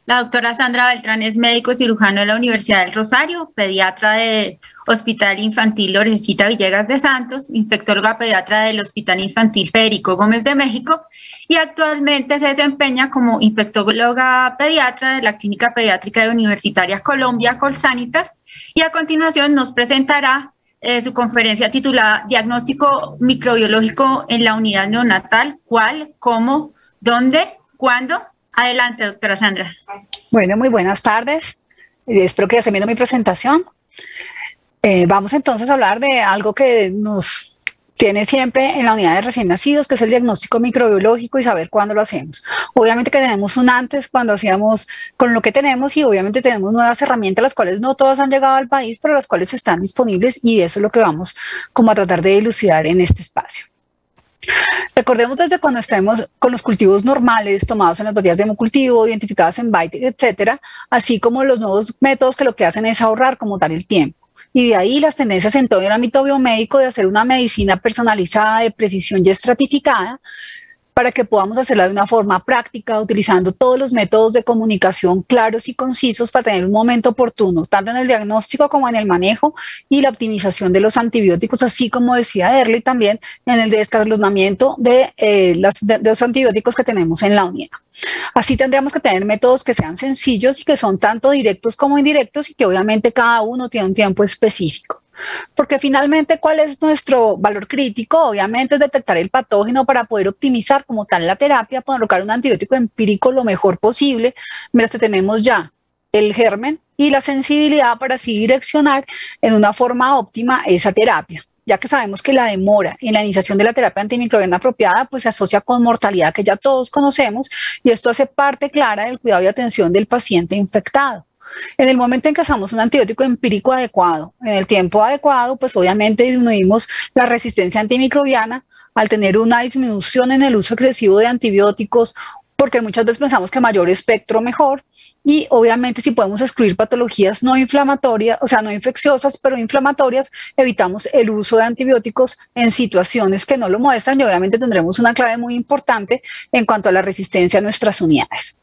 La doctora Sandra Beltrán es médico cirujano de la Universidad del Rosario, pediatra del Hospital Infantil Lorencita Villegas de Santos, infectóloga pediatra del Hospital Infantil Federico Gómez de México y actualmente se desempeña como infectóloga pediatra de la Clínica Pediátrica de Universitaria Colombia, Colsanitas, y a continuación nos presentará su conferencia titulada Diagnóstico microbiológico en la unidad neonatal, ¿cuál, cómo, dónde, cuándo? Adelante, doctora Sandra. Bueno, muy buenas tardes. Espero que ya estén viendo mi presentación. Vamos entonces a hablar de algo que nos tiene siempre en la unidad de recién nacidos, que es el diagnóstico microbiológico y saber cuándo lo hacemos. Obviamente que tenemos un antes cuando hacíamos con lo que tenemos y obviamente tenemos nuevas herramientas, las cuales no todas han llegado al país, pero las cuales están disponibles y eso es lo que vamos como a tratar de dilucidar en este espacio. Recordemos desde cuando estemos con los cultivos normales tomados en las botellas de hemocultivo, identificadas en BITE, etcétera, así como los nuevos métodos que lo que hacen es ahorrar como tal el tiempo. Y de ahí las tendencias en todo el ámbito biomédico de hacer una medicina personalizada, de precisión y estratificada, para que podamos hacerla de una forma práctica, utilizando todos los métodos de comunicación claros y concisos para tener un momento oportuno, tanto en el diagnóstico como en el manejo y la optimización de los antibióticos, así como decía Derly también en el descalonamiento de los antibióticos que tenemos en la unidad. Así tendríamos que tener métodos que sean sencillos y que son tanto directos como indirectos y que obviamente cada uno tiene un tiempo específico. Porque finalmente, ¿cuál es nuestro valor crítico? Obviamente es detectar el patógeno para poder optimizar como tal la terapia, colocar un antibiótico empírico lo mejor posible, mientras que tenemos ya el germen y la sensibilidad para así direccionar en una forma óptima esa terapia, ya que sabemos que la demora en la iniciación de la terapia antimicrobiana apropiada pues se asocia con mortalidad que ya todos conocemos y esto hace parte clara del cuidado y atención del paciente infectado. En el momento en que hacemos un antibiótico empírico adecuado, en el tiempo adecuado, pues obviamente disminuimos la resistencia antimicrobiana al tener una disminución en el uso excesivo de antibióticos, porque muchas veces pensamos que mayor espectro mejor, y obviamente si podemos excluir patologías no inflamatorias, o sea, no infecciosas, pero inflamatorias, evitamos el uso de antibióticos en situaciones que no lo muestran y obviamente tendremos una clave muy importante en cuanto a la resistencia a nuestras unidades.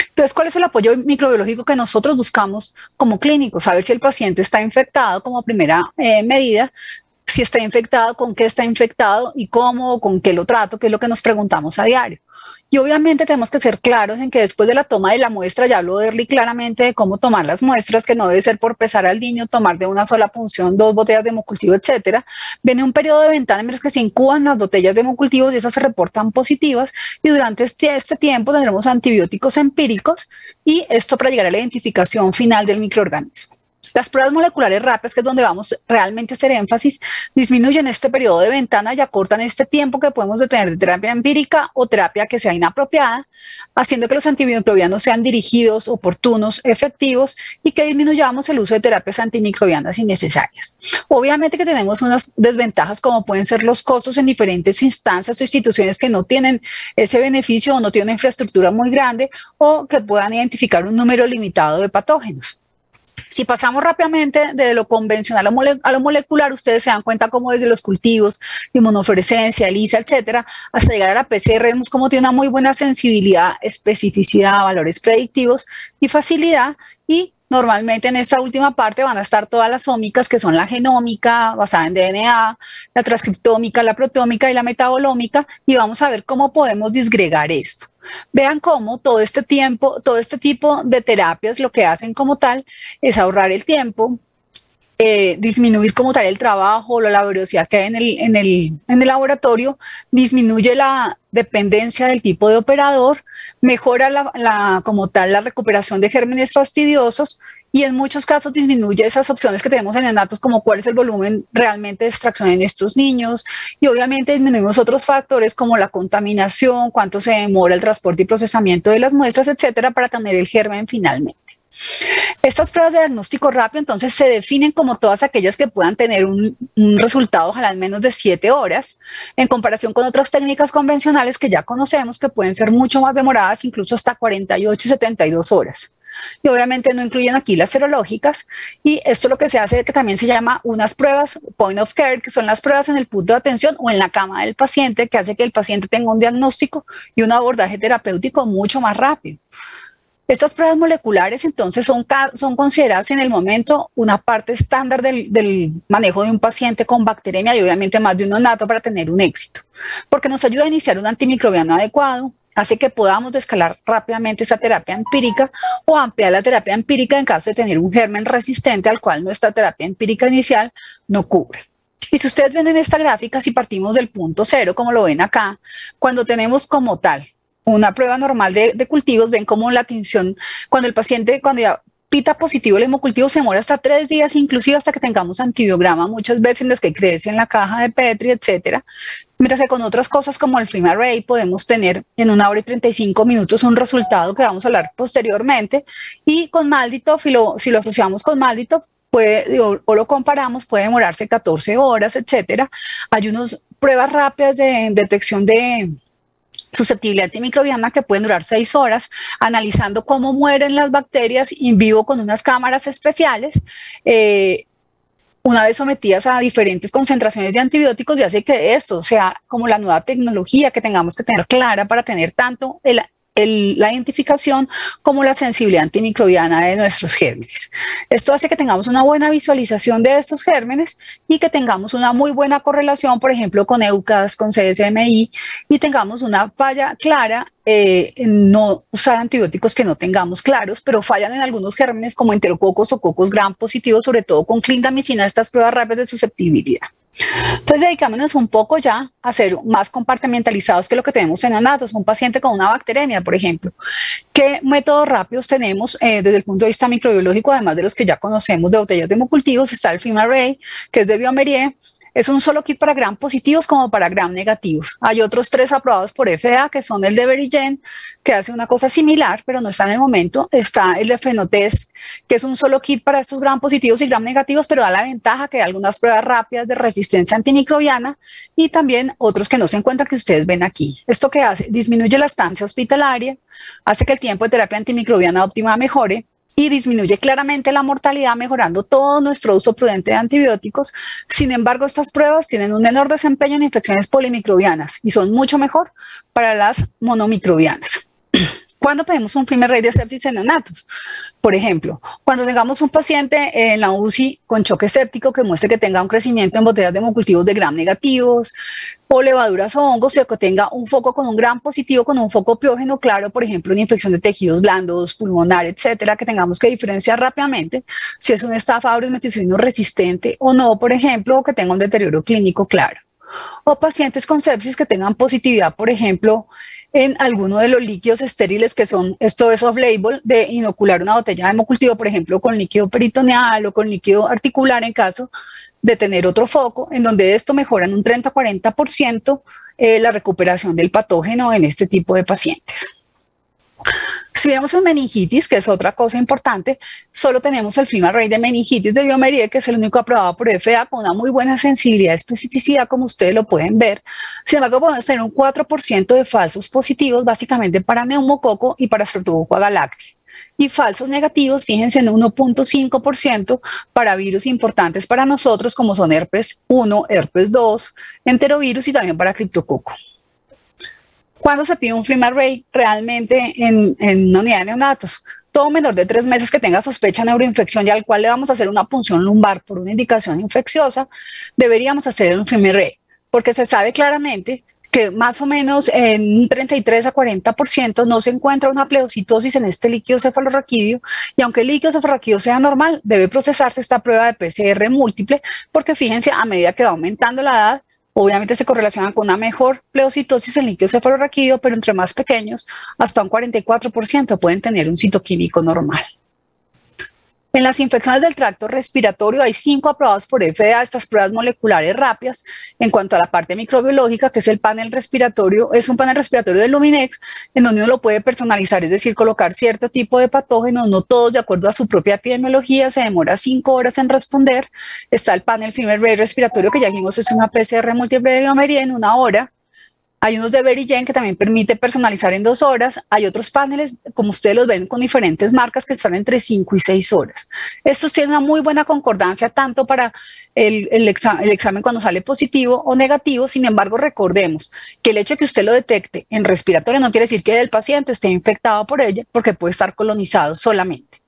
Entonces, ¿cuál es el apoyo microbiológico que nosotros buscamos como clínicos? Saber si el paciente está infectado como primera medida, si está infectado, con qué está infectado y cómo o con qué lo trato, que es lo que nos preguntamos a diario. Y obviamente tenemos que ser claros en que después de la toma de la muestra, ya habló Derly claramente de cómo tomar las muestras, que no debe ser por pesar al niño, tomar de una sola punción 2 botellas de hemocultivo, etcétera. Viene un periodo de ventana en el que se incuban las botellas de hemocultivos y esas se reportan positivas y durante este tiempo tendremos antibióticos empíricos y esto para llegar a la identificación final del microorganismo. Las pruebas moleculares rápidas, que es donde vamos realmente a hacer énfasis, disminuyen este periodo de ventana y acortan este tiempo que podemos detener de terapia empírica o terapia que sea inapropiada, haciendo que los antimicrobianos sean dirigidos, oportunos, efectivos y que disminuyamos el uso de terapias antimicrobianas innecesarias. Obviamente que tenemos unas desventajas como pueden ser los costos en diferentes instancias o instituciones que no tienen ese beneficio o no tienen una infraestructura muy grande o que puedan identificar un número limitado de patógenos. Si pasamos rápidamente de lo convencional a lo molecular, ustedes se dan cuenta cómo desde los cultivos, inmunofluorescencia, ELISA, etcétera, hasta llegar a la PCR, vemos cómo tiene una muy buena sensibilidad, especificidad, valores predictivos y facilidad. Y normalmente en esta última parte van a estar todas las ómicas, que son la genómica, basada en DNA, la transcriptómica, la proteómica y la metabolómica, y vamos a ver cómo podemos disgregar esto. Vean cómo todo este tipo de terapias lo que hacen como tal es ahorrar el tiempo, disminuir como tal el trabajo, la laboriosidad que hay en el laboratorio, disminuye la dependencia del tipo de operador, mejora como tal la recuperación de gérmenes fastidiosos y en muchos casos disminuye esas opciones que tenemos en neonatos como cuál es el volumen realmente de extracción en estos niños y obviamente disminuimos otros factores como la contaminación, cuánto se demora el transporte y procesamiento de las muestras, etcétera, para tener el germen finalmente. Estas pruebas de diagnóstico rápido entonces se definen como todas aquellas que puedan tener un resultado ojalá en menos de 7 horas en comparación con otras técnicas convencionales que ya conocemos que pueden ser mucho más demoradas, incluso hasta 48 y 72 horas. Y obviamente no incluyen aquí las serológicas y esto lo que se hace es que también se llama unas pruebas point of care, que son las pruebas en el punto de atención o en la cama del paciente, que hace que el paciente tenga un diagnóstico y un abordaje terapéutico mucho más rápido. Estas pruebas moleculares entonces son consideradas en el momento una parte estándar del manejo de un paciente con bacteremia y obviamente más de un neonato para tener un éxito, porque nos ayuda a iniciar un antimicrobiano adecuado, hace que podamos escalar rápidamente esa terapia empírica o ampliar la terapia empírica en caso de tener un germen resistente al cual nuestra terapia empírica inicial no cubre. Y si ustedes ven en esta gráfica, si partimos del punto cero, como lo ven acá, cuando tenemos como tal una prueba normal de cultivos, ven como la tinción, cuando el paciente, cuando ya pita positivo el hemocultivo, se demora hasta 3 días, inclusive hasta que tengamos antibiograma, muchas veces en las que crece en la caja de Petri, etcétera. Mientras que con otras cosas como el FilmArray podemos tener en 1 hora y 35 minutos un resultado que vamos a hablar posteriormente. Y con Malditov, si lo asociamos con Malditov, o lo comparamos, puede demorarse 14 horas, etcétera. Hay unas pruebas rápidas de detección de susceptibilidad antimicrobiana que pueden durar 6 horas, analizando cómo mueren las bacterias in vivo con unas cámaras especiales, una vez sometidas a diferentes concentraciones de antibióticos, y hace que esto sea como la nueva tecnología que tengamos que tener clara para tener tanto la identificación como la sensibilidad antimicrobiana de nuestros gérmenes. Esto hace que tengamos una buena visualización de estos gérmenes y que tengamos una muy buena correlación, por ejemplo, con EUCAS, con CSMI, y tengamos una falla clara en no usar antibióticos que no tengamos claros, pero fallan en algunos gérmenes como enterococos o cocos gram positivos, sobre todo con clindamicina, estas pruebas rápidas de susceptibilidad. Entonces, dedicámonos un poco ya a ser más compartimentalizados que lo que tenemos en neonatos, un paciente con una bacteremia, por ejemplo. ¿Qué métodos rápidos tenemos desde el punto de vista microbiológico? Además de los que ya conocemos de botellas de hemocultivos, está el FilmArray, que es de Biomérie. Es un solo kit para gram positivos como para gram negativos. Hay otros 3 aprobados por FDA, que son el de Verigen, que hace una cosa similar, pero no está en el momento. Está el de Fenotest, que es un solo kit para estos gram positivos y gram negativos, pero da la ventaja que hay algunas pruebas rápidas de resistencia antimicrobiana, y también otros que no se encuentran que ustedes ven aquí. ¿Esto qué hace? Disminuye la estancia hospitalaria, hace que el tiempo de terapia antimicrobiana óptima mejore, y disminuye claramente la mortalidad, mejorando todo nuestro uso prudente de antibióticos. Sin embargo, estas pruebas tienen un menor desempeño en infecciones polimicrobianas y son mucho mejor para las monomicrobianas. ¿Cuándo pedimos un FilmArray de sepsis en neonatos? Por ejemplo, cuando tengamos un paciente en la UCI con choque séptico que muestre que tenga un crecimiento en botellas de hemocultivos de gram negativos, o levaduras o hongos, o que tenga un foco con un gram positivo, con un foco piógeno claro, por ejemplo, en infección de tejidos blandos, pulmonar, etcétera, que tengamos que diferenciar rápidamente si es un Staph aureus meticilino resistente o no, por ejemplo, o que tenga un deterioro clínico claro. O pacientes con sepsis que tengan positividad, por ejemplo, en alguno de los líquidos estériles, que son, esto es off-label, de inocular una botella de hemocultivo, por ejemplo, con líquido peritoneal o con líquido articular, en caso de tener otro foco, en donde esto mejora en un 30-40% la recuperación del patógeno en este tipo de pacientes. Si vemos en meningitis, que es otra cosa importante, solo tenemos el FilmArray de meningitis de Biomérie, que es el único aprobado por FDA con una muy buena sensibilidad y especificidad, como ustedes lo pueden ver. Sin embargo, podemos tener un 4% de falsos positivos, básicamente para neumococo y para Streptococcus agalactiae. Y falsos negativos, fíjense, en 1.5% para virus importantes para nosotros, como son herpes 1, herpes 2, enterovirus y también para criptococo. ¿Cuándo se pide un FilmArray realmente en una unidad de neonatos? Todo menor de 3 meses que tenga sospecha de neuroinfección y al cual le vamos a hacer una punción lumbar por una indicación infecciosa, deberíamos hacer un FilmArray, porque se sabe claramente que más o menos en un 33-40% no se encuentra una pleocitosis en este líquido cefalorraquídeo, y aunque el líquido cefalorraquídeo sea normal, debe procesarse esta prueba de PCR múltiple, porque fíjense, a medida que va aumentando la edad, obviamente se correlacionan con una mejor pleocitosis en líquido cefalorraquídeo, pero entre más pequeños, hasta un 44% pueden tener un citoquímico normal. En las infecciones del tracto respiratorio hay 5 aprobados por FDA, estas pruebas moleculares rápidas. En cuanto a la parte microbiológica, que es el panel respiratorio, es un panel respiratorio de Luminex, en donde uno lo puede personalizar, es decir, colocar cierto tipo de patógenos, no todos de acuerdo a su propia epidemiología, se demora 5 horas en responder. Está el panel FilmArray respiratorio, que ya vimos es una PCR múltiple de Biomérie en 1 hora. Hay unos de Verigen que también permite personalizar en 2 horas. Hay otros paneles, como ustedes los ven, con diferentes marcas que están entre 5 y 6 horas. Estos tienen una muy buena concordancia tanto para el examen cuando sale positivo o negativo. Sin embargo, recordemos que el hecho de que usted lo detecte en respiratorio no quiere decir que el paciente esté infectado por ella, porque puede estar colonizado solamente.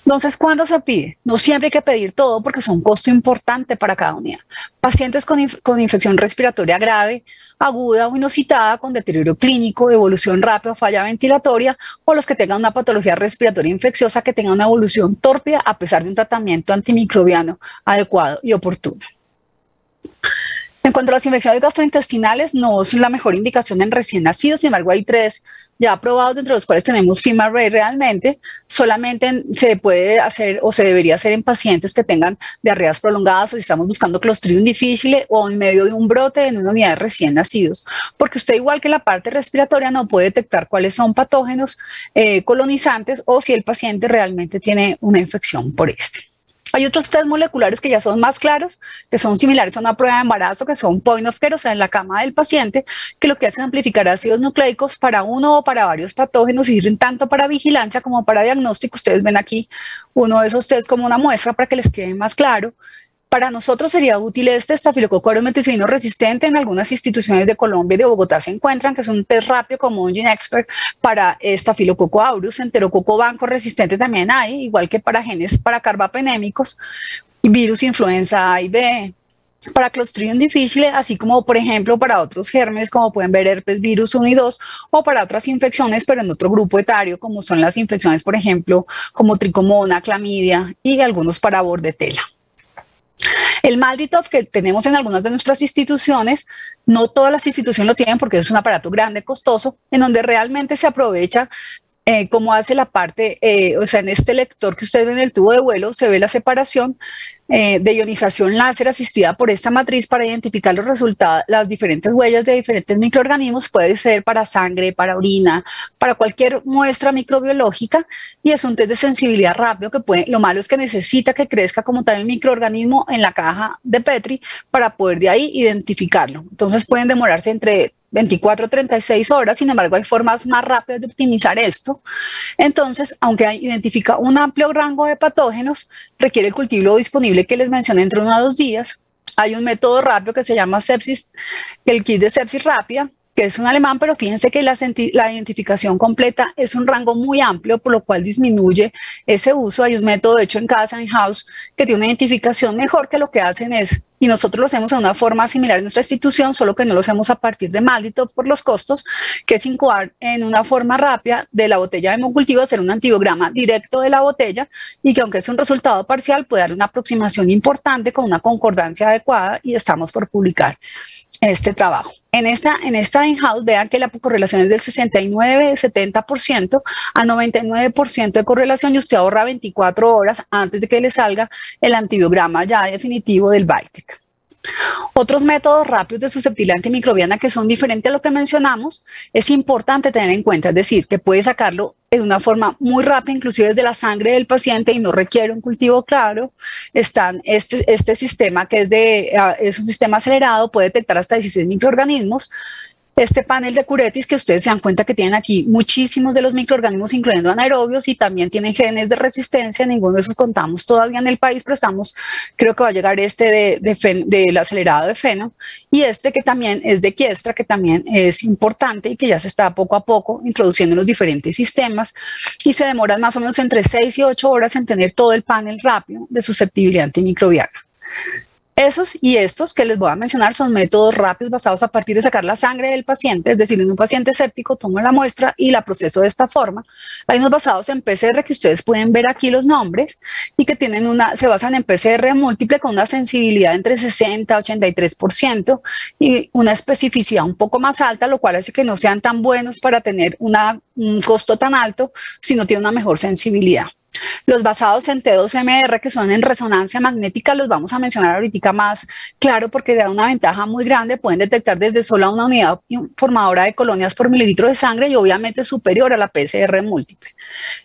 Entonces, ¿cuándo se pide? No siempre hay que pedir todo porque es un costo importante para cada unidad. Pacientes con infección respiratoria grave, aguda o inusitada, con deterioro clínico, evolución rápida o falla ventilatoria, o los que tengan una patología respiratoria infecciosa que tenga una evolución tórpida a pesar de un tratamiento antimicrobiano adecuado y oportuno. En cuanto a las infecciones gastrointestinales, no es la mejor indicación en recién nacidos, sin embargo hay 3 ya aprobados, entre los cuales tenemos FeMARRAY realmente. Solamente se puede hacer o se debería hacer en pacientes que tengan diarreas prolongadas o si estamos buscando Clostridium difficile o en medio de un brote en una unidad de recién nacidos, porque usted, igual que la parte respiratoria, no puede detectar cuáles son patógenos colonizantes o si el paciente realmente tiene una infección por este. Hay otros test moleculares que ya son más claros, que son similares a una prueba de embarazo, que son point of care, o sea, en la cama del paciente, que lo que hacen es amplificar ácidos nucleicos para uno o para varios patógenos y sirven tanto para vigilancia como para diagnóstico. Ustedes ven aquí uno de esos test como una muestra para que les quede más claro. Para nosotros sería útil este Staphylococcus aureus meticilino resistente. En algunas instituciones de Colombia y de Bogotá se encuentran, que es un test rápido como un GeneXpert para Staphylococcus aureus. Enterococo banco resistente también hay, igual que para genes para carbapenémicos, virus influenza A y B, para Clostridium difficile, así como por ejemplo para otros gérmenes como pueden ver herpes virus 1 y 2, o para otras infecciones pero en otro grupo etario como son las infecciones por ejemplo como tricomona, clamidia y algunos para bordetela. El MALDI-TOF que tenemos en algunas de nuestras instituciones, no todas las instituciones lo tienen porque es un aparato grande, costoso, en donde realmente se aprovecha cómo hace la parte, o sea, en este lector que ustedes ven en el tubo de vuelo, se ve la separación de ionización láser asistida por esta matriz para identificar los resultados, las diferentes huellas de diferentes microorganismos. Puede ser para sangre, para orina, para cualquier muestra microbiológica, y es un test de sensibilidad rápido que puede, lo malo es que necesita que crezca como tal el microorganismo en la caja de Petri para poder de ahí identificarlo. Entonces pueden demorarse entre 24 a 36 horas, sin embargo hay formas más rápidas de optimizar esto. Entonces, aunque identifica un amplio rango de patógenos, requiere el cultivo disponible que les mencioné entre 1 a 2 días. Hay un método rápido que se llama sepsis, el kit de sepsis rápida, que es un alemán, pero fíjense que la identificación completa es un rango muy amplio, por lo cual disminuye ese uso. Hay un método hecho en casa, en house, que tiene una identificación mejor, que lo que hacen es, y nosotros lo hacemos de una forma similar en nuestra institución, solo que no lo hacemos a partir de MALDI-TOF por los costos, que es incubar en una forma rápida de la botella de hemocultivo, hacer un antibiograma directo de la botella, y que aunque es un resultado parcial, puede dar una aproximación importante con una concordancia adecuada, y estamos por publicar este trabajo. En esta in-house, vean que la correlación es del 69-70% a 99% de correlación, y usted ahorra 24 horas antes de que le salga el antibiograma ya definitivo del VITEC. Otros métodos rápidos de susceptibilidad antimicrobiana que son diferentes a lo que mencionamos, es importante tener en cuenta, es decir, que puede sacarlo de una forma muy rápida, inclusive desde la sangre del paciente, y no requiere un cultivo claro. Están este sistema que es un sistema acelerado, puede detectar hasta 16 microorganismos. Este panel de Curetis, que ustedes se dan cuenta que tienen aquí muchísimos de los microorganismos, incluyendo anaerobios, y también tienen genes de resistencia. Ninguno de esos contamos todavía en el país, pero creo que va a llegar del acelerado de Feno, y este que también es de Kiestra, que también es importante y que ya se está poco a poco introduciendo en los diferentes sistemas, y se demoran más o menos entre 6 y 8 horas en tener todo el panel rápido de susceptibilidad antimicrobiana. Esos y estos que les voy a mencionar son métodos rápidos basados a partir de sacar la sangre del paciente, es decir, en un paciente séptico tomo la muestra y la proceso de esta forma. Hay unos basados en PCR que ustedes pueden ver aquí los nombres y que se basan en PCR múltiple con una sensibilidad entre 60 a 83% y una especificidad un poco más alta, lo cual hace que no sean tan buenos para tener un costo tan alto si no tiene una mejor sensibilidad. Los basados en T2MR, que son en resonancia magnética, los vamos a mencionar ahorita más claro porque da una ventaja muy grande. Pueden detectar desde sola una unidad formadora de colonias por mililitro de sangre y obviamente superior a la PCR múltiple.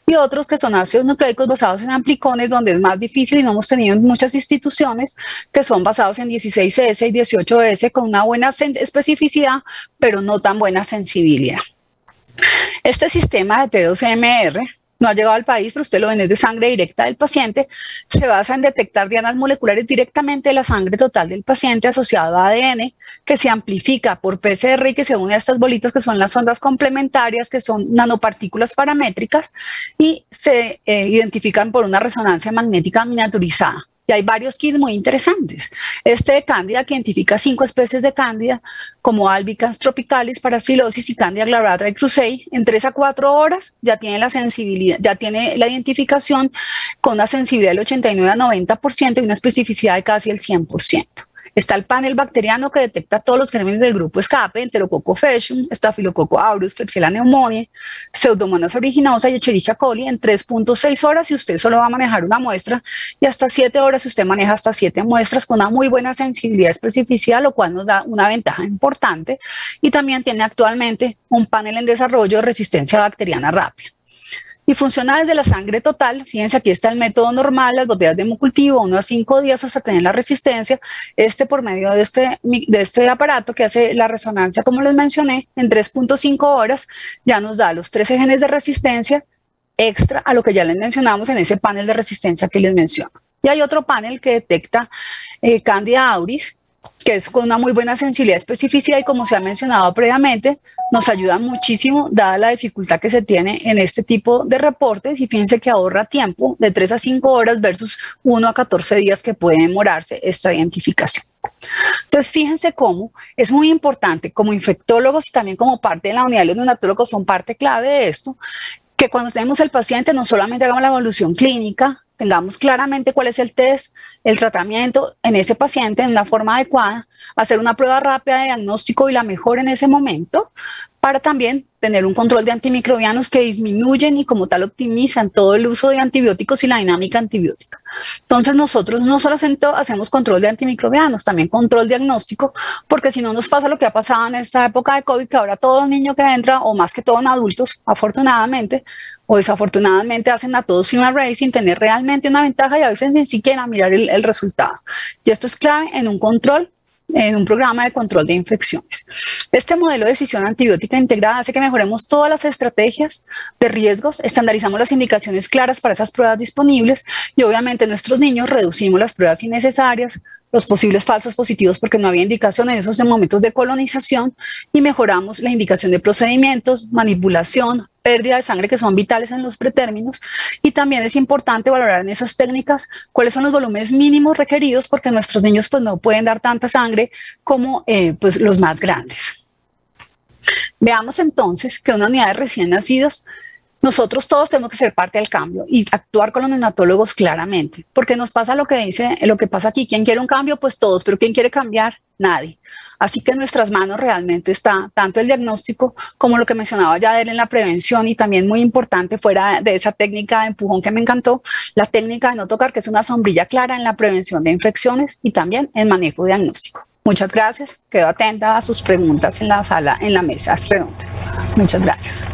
Y otros que son ácidos nucleicos basados en amplicones, donde es más difícil y no hemos tenido en muchas instituciones, que son basados en 16S y 18S con una buena especificidad, pero no tan buena sensibilidad. Este sistema de T2MR no ha llegado al país, pero usted lo ven, es de sangre directa del paciente. Se basa en detectar dianas moleculares directamente de la sangre total del paciente asociado a ADN, que se amplifica por PCR y que se une a estas bolitas que son las ondas complementarias, que son nanopartículas paramétricas, y se identifican por una resonancia magnética miniaturizada. Y hay varios kits muy interesantes. Este de Candida, que identifica 5 especies de Candida, como Albicans tropicalis, Parapsilosis y Candida glabrata y cruzei. En 3 a 4 horas ya tiene la sensibilidad, ya tiene la identificación con una sensibilidad del 89 a 90% y una especificidad de casi el 100%. Está el panel bacteriano que detecta todos los gérmenes del grupo escape, Enterococo faecium, Staphylococcus aureus, Klebsiella pneumoniae, Pseudomonas aeruginosa y Escherichia coli en 3.6 horas si usted solo va a manejar una muestra, y hasta 7 horas si usted maneja hasta 7 muestras con una muy buena sensibilidad y especificidad, lo cual nos da una ventaja importante. Y también tiene actualmente un panel en desarrollo de resistencia bacteriana rápida. Y funciona desde la sangre total. Fíjense, aquí está el método normal, las botellas de hemocultivo, 1 a 5 días hasta tener la resistencia. Por medio de este aparato que hace la resonancia, como les mencioné, en 3.5 horas ya nos da los 13 genes de resistencia extra a lo que ya les mencionamos en ese panel de resistencia que les menciono. Y hay otro panel que detecta Candida auris, que es con una muy buena sensibilidad y especificidad, y como se ha mencionado previamente, nos ayuda muchísimo dada la dificultad que se tiene en este tipo de reportes, y fíjense que ahorra tiempo de 3 a 5 horas versus 1 a 14 días que puede demorarse esta identificación. Entonces, fíjense cómo es muy importante como infectólogos y también como parte de la unidad de los neonatólogos, son parte clave de esto, que cuando tenemos el paciente no solamente hagamos la evaluación clínica, tengamos claramente cuál es el test, el tratamiento en ese paciente en una forma adecuada, hacer una prueba rápida de diagnóstico y la mejor en ese momento, para también tener un control de antimicrobianos que disminuyen y como tal optimizan todo el uso de antibióticos y la dinámica antibiótica. Entonces nosotros no solo hacemos control de antimicrobianos, también control diagnóstico, porque si no nos pasa lo que ha pasado en esta época de COVID, que ahora todo niño que entra, o más que todo en adultos, afortunadamente o desafortunadamente, hacen a todos FIM array sin tener realmente una ventaja y a veces ni siquiera mirar el resultado. Y esto es clave en un control, en un programa de control de infecciones. Este modelo de decisión antibiótica integrada hace que mejoremos todas las estrategias de riesgos, estandarizamos las indicaciones claras para esas pruebas disponibles y obviamente nuestros niños reducimos las pruebas innecesarias, los posibles falsos positivos porque no había indicación en esos momentos de colonización, y mejoramos la indicación de procedimientos, manipulación, pérdida de sangre que son vitales en los pretérminos, y también es importante valorar en esas técnicas cuáles son los volúmenes mínimos requeridos porque nuestros niños pues no pueden dar tanta sangre como pues los más grandes. Veamos entonces que una unidad de recién nacidos, nosotros todos tenemos que ser parte del cambio y actuar con los neonatólogos claramente, porque nos pasa lo que pasa aquí. ¿Quién quiere un cambio? Pues todos, pero ¿quién quiere cambiar? Nadie. Así que en nuestras manos realmente está tanto el diagnóstico como lo que mencionaba ya en la prevención, y también muy importante fuera de esa técnica de empujón que me encantó, la técnica de no tocar, que es una sombrilla clara en la prevención de infecciones y también en manejo diagnóstico. Muchas gracias. Quedo atenta a sus preguntas en la sala, en la mesa redonda. Muchas gracias.